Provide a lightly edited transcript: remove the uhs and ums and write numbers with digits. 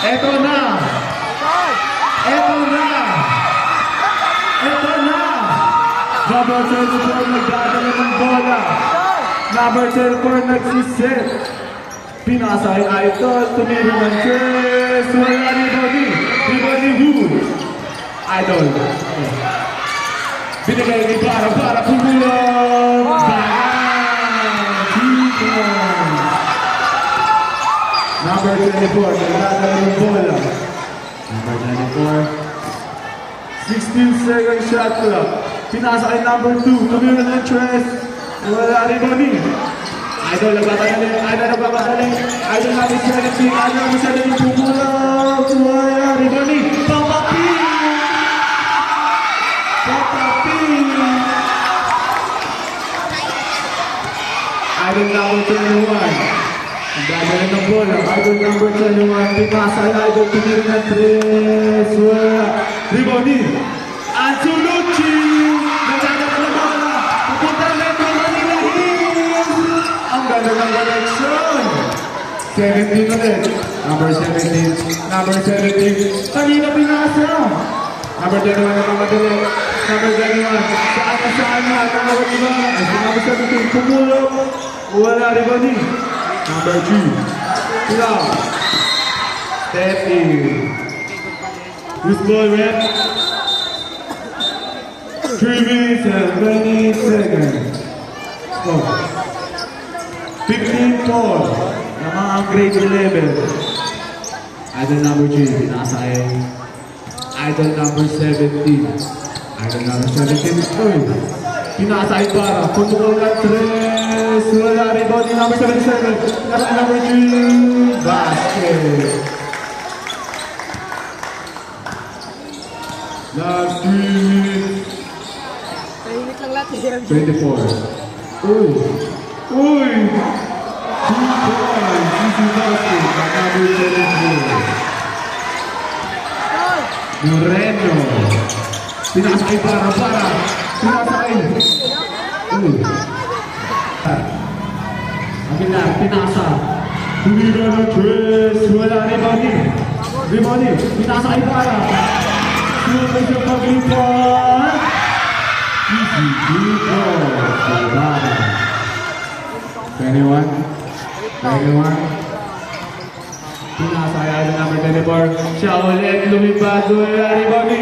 Eto na! Eto na! Eto na! Number 34 nagdadala ng bola. Number 34 nagsiset. Pinasa ay Idol, tumira ng chest. Wala ni Bobby. Ni Woods. Idol. Binigay ni para pumulong. Number 24, nagdadala ng bola. Number 24. 16-second shot clock. Pinasa kay number 2. Tumira ng chest. Wala ni Bobby. Idol nagpapagaling. Idol nagpapagaling. Idol namin 17. Idol namin 17. Pumulong. Wala ni Bobby. Papapi! Papapi! Idol number 21. Nagdadala ng bola. Idol number 21. Pinasa ay Idol. Tumira ng 3. Wala. Riboni. Anzulucci. Nagdadala ng bola. Pupunta ng Metro Manila Hills. Ang ganda ng connection. 17 ulit. Number 17. Number 17. Kanina pinasa. Number 21 na mamadali. Number 21. Saan na. Number 21. Number 17. Pumulong. Wala Riboni. Number 2. Pilar. Steffi. Who's ball red? 3 minutes and 20 seconds. Stop. 15-4. Ng mga grade 11. Idol number 3. Pinasa ay Idol number 17. Idol number 17. Uy. Pinasa ay para. Pumukol na 3. Wala rebound yung number 77. Nasa number 3. Basket. Last 3 minutes. Tahimik lang lahat. 24. Uy! Uy! 2 points. Easy basket. Number 74. Moreno. Pinasakay para. Pinasakay. Uy! Aguilar, pinasa. Tumira ng tres. Wala Riboni. Pinasa ay para. Sumunod sa paglipan. Easy dito. Salvada. 21. Pinasa ay number 24. Siya ulit lumipad. Wala Riboni.